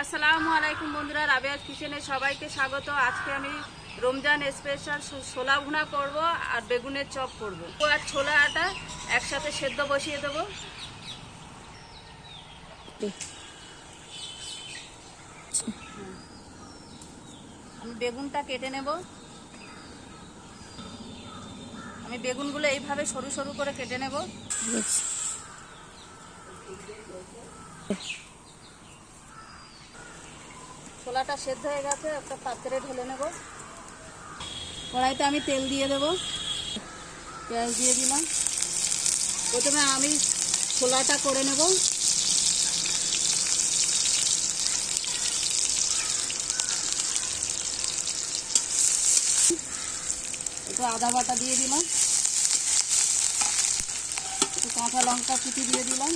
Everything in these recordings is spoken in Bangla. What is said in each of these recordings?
আসসালামু আলাইকুম বন্ধুরা, রাবেয়াস কিচেনে সবাইকে স্বাগত। আজকে আমি রমজান স্পেশাল ছোলা ভুনা করব আর বেগুনের চপ করব। আর ছোলা আটা একসাথে সেদ্ধ বসিয়ে দেব। আমি বেগুনটা কেটে নেব। আমি বেগুনগুলো এইভাবে সরু সরু করে কেটে নেব। ছোলাটা সেদ্ধ হয়ে গেছে, একটা পাত্রে ঢেলে নেব। কড়াইতে আমি তেল দিয়ে দেব, পেঁয়াজ দিয়ে দিলাম। প্রথমে আমি ছোলাটা করে নেব। একটু আদা বাটা দিয়ে দিলাম, একটু কাঁচা লঙ্কা কুচি দিয়ে দিলাম।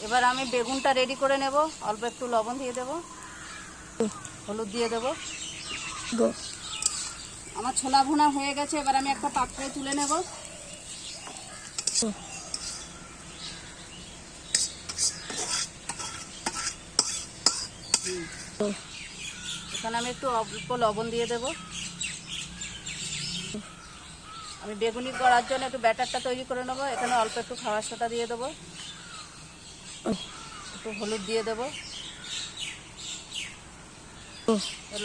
এবার আমি বেগুনটা রেডি করে নেব। অল্প একটু লবণ দিয়ে দেব, হলুদ দিয়ে দেব। আমার ছোলা ভুনা হয়ে গেছে। এবার আমি একটা পাত্রে তুলে নেব। এখানে আমি একটু অল্প লবণ দিয়ে দেব। আমি বেগুনি করার জন্য একটু ব্যাটারটা তৈরি করে নেব। এখানে অল্প একটু খাবার সোডা দিয়ে দেবো, একটু হলুদ দিয়ে দেবো,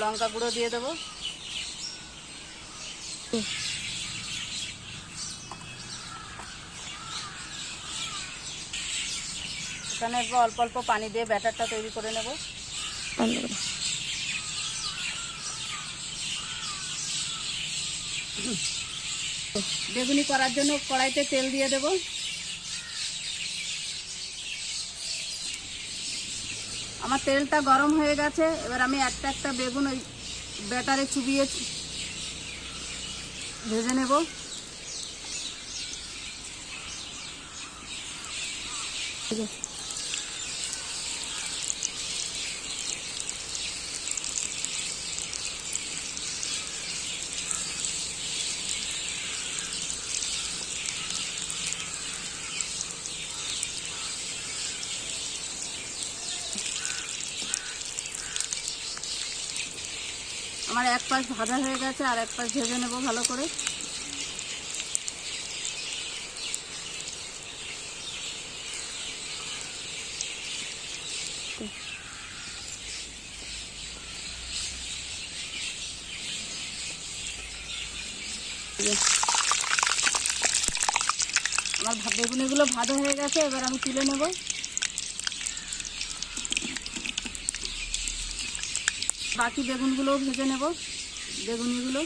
লঙ্কা গুঁড়ো দিয়ে দেবো। এখানে অল্প অল্প পানি দিয়ে ব্যাটারটা তৈরি করে নেব। বেগুনি করার জন্য কড়াইতে তেল দিয়ে দেব। আমার তেলটা গরম হয়ে গেছে। এবার আমি একটা একটা বেগুন ওই ব্যাটারে চুবিয়ে ভেজে নেব। আমার এক পাশ ভাজা হয়ে গেছে, আর এক পাশ ভেজে নেব ভালো করে। আমার বেগুনিগুলো ভাজা হয়ে গেছে। এবার আমি তুলে নেব। বাকি বেগুনগুলোও ভেজে নেব, বেগুনিগুলো।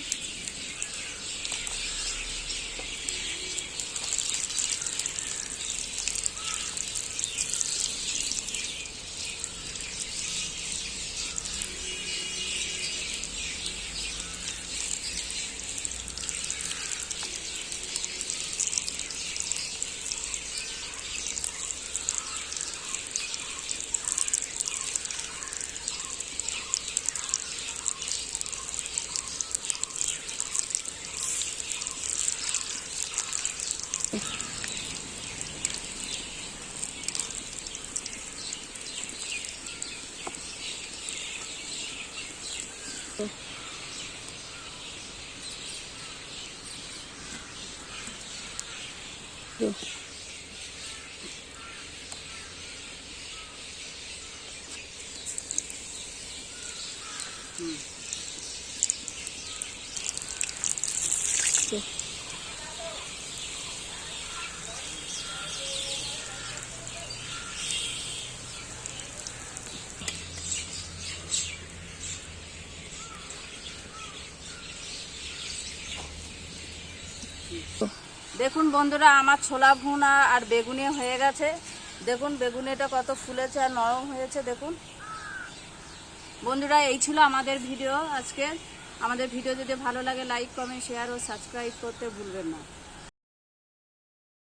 দেখুন বন্ধুরা, আমার ছোলা ভুনা আর বেগুনি হয়ে গেছে। দেখুন বেগুনিটা কত ফুলেছে আর নরম হয়েছে। দেখুন বন্ধুরা, এই ছিল আমাদের ভিডিও আজকে। আমাদের ভিডিও যদি ভালো লাগে লাইক, কমেন্ট, শেয়ার ও সাবস্ক্রাইব করতে ভুলবেন না।